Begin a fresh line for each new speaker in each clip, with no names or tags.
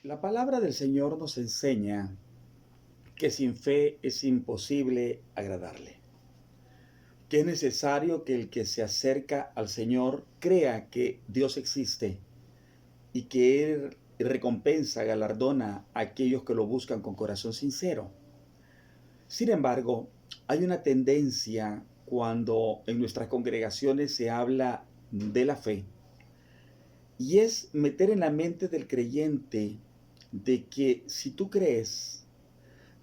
La palabra del Señor nos enseña que sin fe es imposible agradarle, que es necesario que el que se acerca al Señor crea que Dios existe y que Él recompensa, galardona a aquellos que lo buscan con corazón sincero. Sin embargo, hay una tendencia cuando en nuestras congregaciones se habla de la fe, y es meter en la mente del creyente de que si tú crees,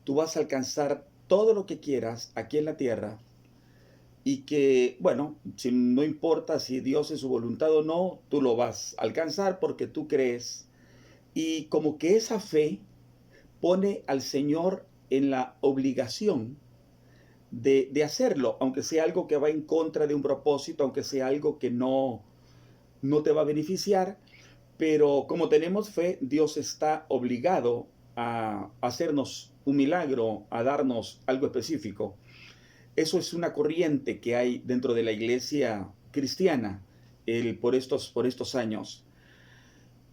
tú vas a alcanzar todo lo que quieras aquí en la tierra y que, bueno, si no importa si Dios es su voluntad o no, tú lo vas a alcanzar porque tú crees. Y como que esa fe pone al Señor en la obligación de hacerlo, aunque sea algo que va en contra de un propósito, aunque sea algo que no te va a beneficiar, pero como tenemos fe, Dios está obligado a hacernos un milagro, a darnos algo específico. Eso es una corriente que hay dentro de la iglesia cristiana por estos años.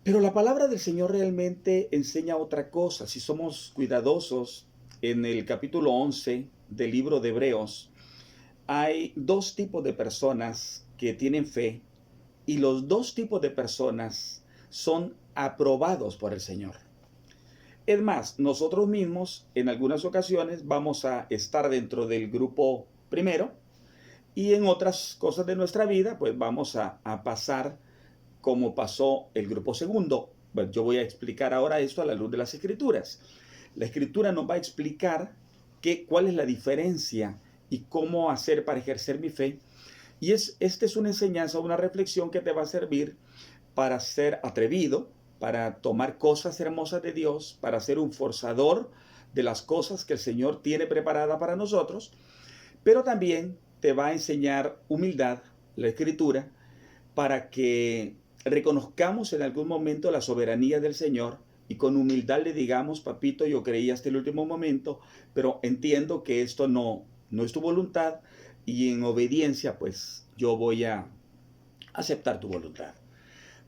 Pero la palabra del Señor realmente enseña otra cosa. Si somos cuidadosos, en el capítulo 11 del libro de Hebreos, hay dos tipos de personas que tienen fe y los dos tipos de personas son aprobados por el Señor. Es más, nosotros mismos en algunas ocasiones vamos a estar dentro del grupo primero y en otras cosas de nuestra vida pues vamos a pasar como pasó el grupo segundo. Bueno, yo voy a explicar ahora esto a la luz de las escrituras. La escritura nos va a explicar cuál es la diferencia y cómo hacer para ejercer mi fe. Y esta es una enseñanza, una reflexión que te va a servir para ser atrevido, para tomar cosas hermosas de Dios, para ser un forzador de las cosas que el Señor tiene preparada para nosotros, pero también te va a enseñar humildad, la Escritura, para que reconozcamos en algún momento la soberanía del Señor y con humildad le digamos, papito, yo creí hasta el último momento, pero entiendo que esto no es tu voluntad y en obediencia pues yo voy a aceptar tu voluntad.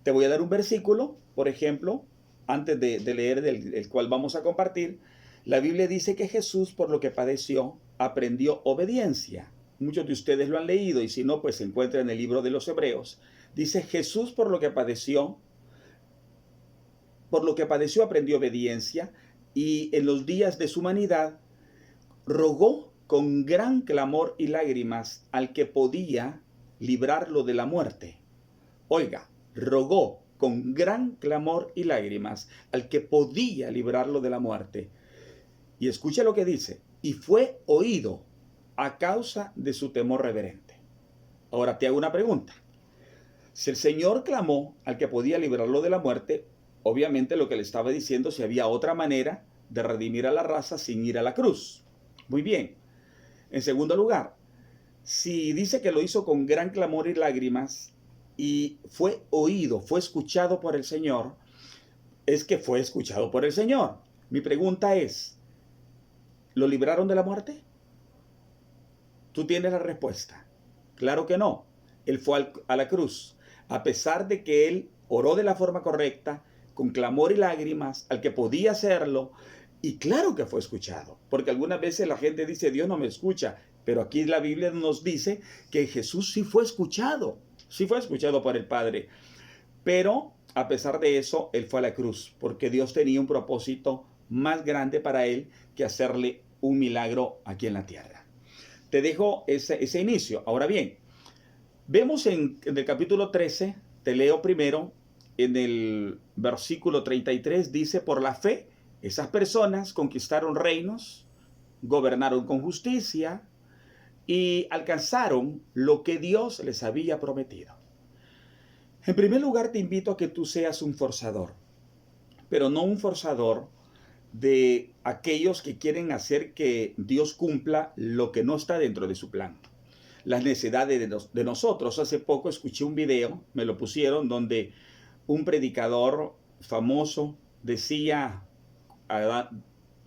Te voy a dar un versículo, por ejemplo, antes de leer del cual vamos a compartir. La Biblia dice que Jesús, por lo que padeció, aprendió obediencia. Muchos de ustedes lo han leído y si no, pues se encuentra en el libro de los Hebreos. Dice Jesús, por lo que padeció aprendió obediencia y en los días de su humanidad rogó con gran clamor y lágrimas al que podía librarlo de la muerte. Oiga, rogó con gran clamor y lágrimas al que podía librarlo de la muerte. Y escucha lo que dice, y fue oído a causa de su temor reverente. Ahora te hago una pregunta. Si el Señor clamó al que podía librarlo de la muerte, obviamente lo que le estaba diciendo si había otra manera de redimir a la raza sin ir a la cruz. Muy bien. En segundo lugar, si dice que lo hizo con gran clamor y lágrimas y fue oído, fue escuchado por el Señor, es que fue escuchado por el Señor. Mi pregunta es, ¿lo libraron de la muerte? Tú tienes la respuesta. Claro que no. Él fue a la cruz. A pesar de que él oró de la forma correcta, con clamor y lágrimas, al que podía hacerlo, y claro que fue escuchado. Porque algunas veces la gente dice, Dios no me escucha. Pero aquí la Biblia nos dice que Jesús sí fue escuchado por el Padre. Pero a pesar de eso, él fue a la cruz, porque Dios tenía un propósito más grande para él que hacerle un milagro aquí en la tierra. Te dejo ese inicio. Ahora bien, vemos en el capítulo 13, te leo primero, en el versículo 33, dice, por la fe, esas personas conquistaron reinos, gobernaron con justicia y alcanzaron lo que Dios les había prometido. En primer lugar, te invito a que tú seas un forzador, pero no un forzador de aquellos que quieren hacer que Dios cumpla lo que no está dentro de su plan. Las necesidades de nosotros. Hace poco escuché un video, me lo pusieron, donde un predicador famoso decía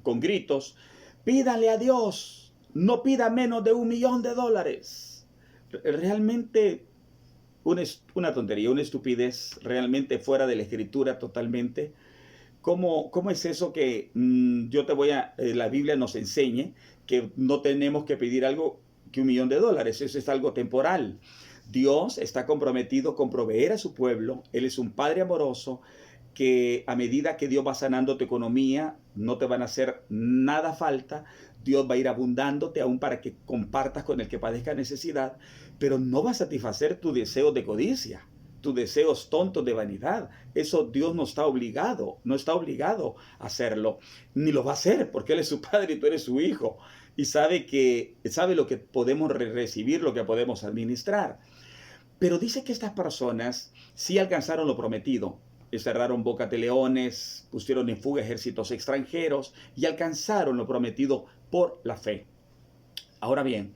con gritos, pídale a Dios, no pida menos de $1.000.000. Realmente una tontería, una estupidez, realmente fuera de la escritura totalmente. ¿Cómo es eso que yo te voy a, la Biblia nos enseñe que no tenemos que pedir algo que $1.000.000? Eso es algo temporal. Dios está comprometido con proveer a su pueblo. Él es un Padre amoroso que a medida que Dios va sanando tu economía, no te van a hacer nada falta. Dios va a ir abundándote aún para que compartas con el que padezca necesidad, pero no va a satisfacer tu deseo de codicia, tus deseos tontos de vanidad. Eso Dios no está obligado a hacerlo, ni lo va a hacer, porque Él es su Padre y tú eres su Hijo, y sabe lo que podemos recibir, lo que podemos administrar. Pero dice que estas personas sí alcanzaron lo prometido. Cerraron bocas de leones, pusieron en fuga ejércitos extranjeros y alcanzaron lo prometido por la fe. Ahora bien,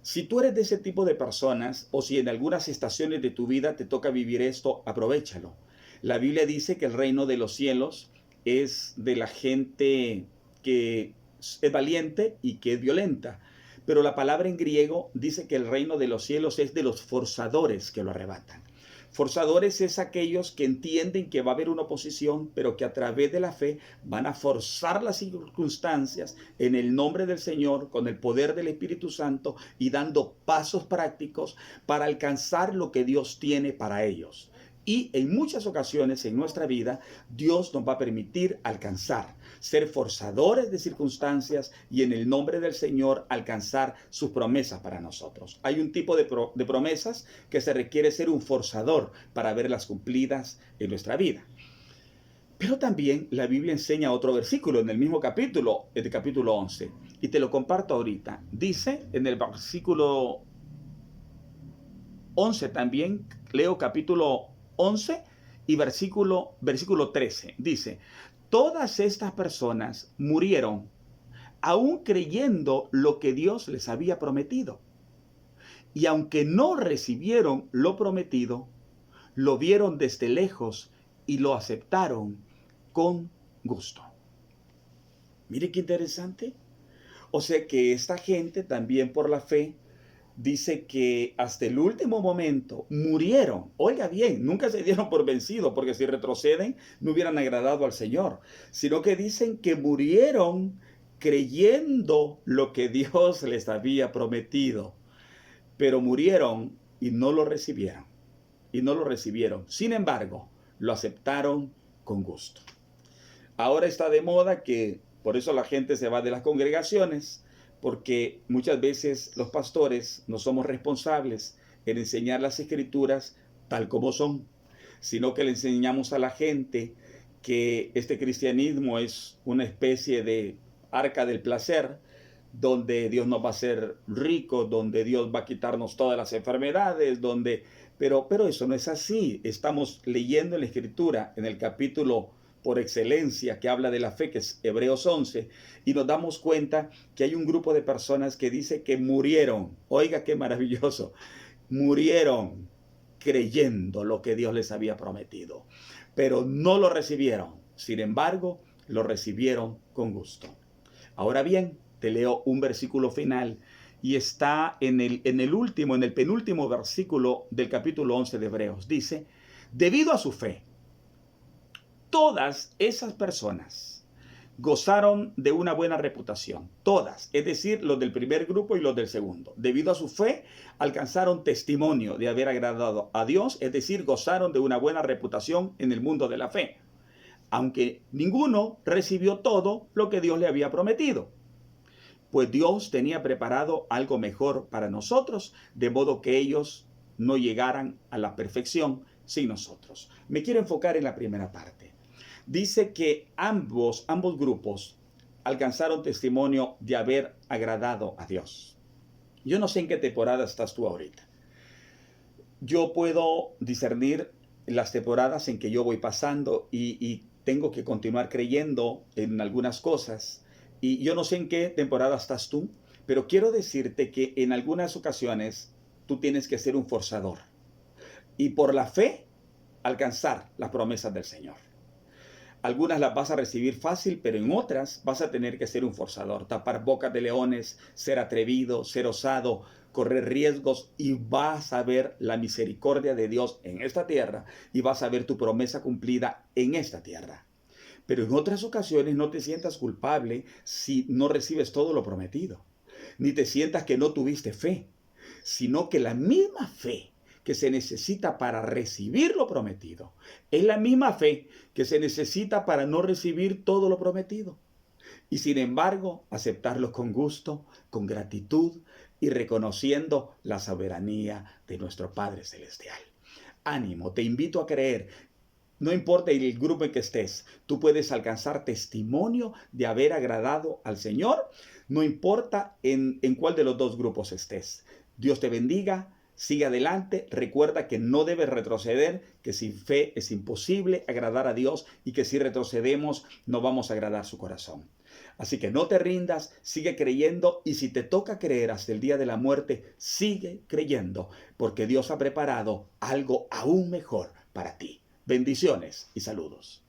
si tú eres de ese tipo de personas o si en algunas estaciones de tu vida te toca vivir esto, aprovéchalo. La Biblia dice que el reino de los cielos es de la gente que es valiente y que es violenta. Pero la palabra en griego dice que el reino de los cielos es de los forzadores que lo arrebatan. Forzadores es aquellos que entienden que va a haber una oposición, pero que a través de la fe van a forzar las circunstancias en el nombre del Señor, con el poder del Espíritu Santo y dando pasos prácticos para alcanzar lo que Dios tiene para ellos. Y en muchas ocasiones en nuestra vida, Dios nos va a permitir alcanzar, ser forzadores de circunstancias y en el nombre del Señor alcanzar sus promesas para nosotros. Hay un tipo de promesas que se requiere ser un forzador para verlas cumplidas en nuestra vida. Pero también la Biblia enseña otro versículo en el mismo capítulo, el capítulo 11, y te lo comparto ahorita. Dice en el versículo 11 también, leo capítulo 11 y versículo 13. Dice, todas estas personas murieron aún creyendo lo que Dios les había prometido. Y aunque no recibieron lo prometido, lo vieron desde lejos y lo aceptaron con gusto. Mire qué interesante. O sea que esta gente también por la fe dice que hasta el último momento murieron. Oiga bien, nunca se dieron por vencidos, porque si retroceden no hubieran agradado al Señor, sino que dicen que murieron creyendo lo que Dios les había prometido, pero murieron y no lo recibieron. Sin embargo, lo aceptaron con gusto. Ahora está de moda que por eso la gente se va de las congregaciones, porque muchas veces los pastores no somos responsables en enseñar las escrituras tal como son, sino que le enseñamos a la gente que este cristianismo es una especie de arca del placer, donde Dios nos va a hacer ricos, donde Dios va a quitarnos todas las enfermedades, pero eso no es así. Estamos leyendo en la escritura, en el capítulo por excelencia que habla de la fe, que es Hebreos 11, y nos damos cuenta que hay un grupo de personas que dice que murieron. Oiga qué maravilloso. Murieron creyendo lo que Dios les había prometido, pero no lo recibieron. Sin embargo, lo recibieron con gusto. Ahora bien, te leo un versículo final y está en el penúltimo versículo del capítulo 11 de Hebreos. Dice, debido a su fe, todas esas personas gozaron de una buena reputación. Todas, es decir, los del primer grupo y los del segundo. Debido a su fe, alcanzaron testimonio de haber agradado a Dios, es decir, gozaron de una buena reputación en el mundo de la fe. Aunque ninguno recibió todo lo que Dios le había prometido. Pues Dios tenía preparado algo mejor para nosotros, de modo que ellos no llegaran a la perfección sin nosotros. Me quiero enfocar en la primera parte. Dice que ambos grupos alcanzaron testimonio de haber agradado a Dios. Yo no sé en qué temporada estás tú ahorita. Yo puedo discernir las temporadas en que yo voy pasando y tengo que continuar creyendo en algunas cosas. Y yo no sé en qué temporada estás tú, pero quiero decirte que en algunas ocasiones tú tienes que ser un forzador y por la fe alcanzar las promesas del Señor. Algunas las vas a recibir fácil, pero en otras vas a tener que ser un forzador, tapar bocas de leones, ser atrevido, ser osado, correr riesgos y vas a ver la misericordia de Dios en esta tierra y vas a ver tu promesa cumplida en esta tierra. Pero en otras ocasiones no te sientas culpable si no recibes todo lo prometido, ni te sientas que no tuviste fe, sino que la misma fe que se necesita para recibir lo prometido es la misma fe que se necesita para no recibir todo lo prometido. Y sin embargo, aceptarlos con gusto, con gratitud y reconociendo la soberanía de nuestro Padre Celestial. Ánimo, te invito a creer. No importa el grupo en que estés, tú puedes alcanzar testimonio de haber agradado al Señor, no importa en cuál de los dos grupos estés. Dios te bendiga, sigue adelante, recuerda que no debes retroceder, que sin fe es imposible agradar a Dios y que si retrocedemos no vamos a agradar su corazón. Así que no te rindas, sigue creyendo y si te toca creer hasta el día de la muerte, sigue creyendo, porque Dios ha preparado algo aún mejor para ti. Bendiciones y saludos.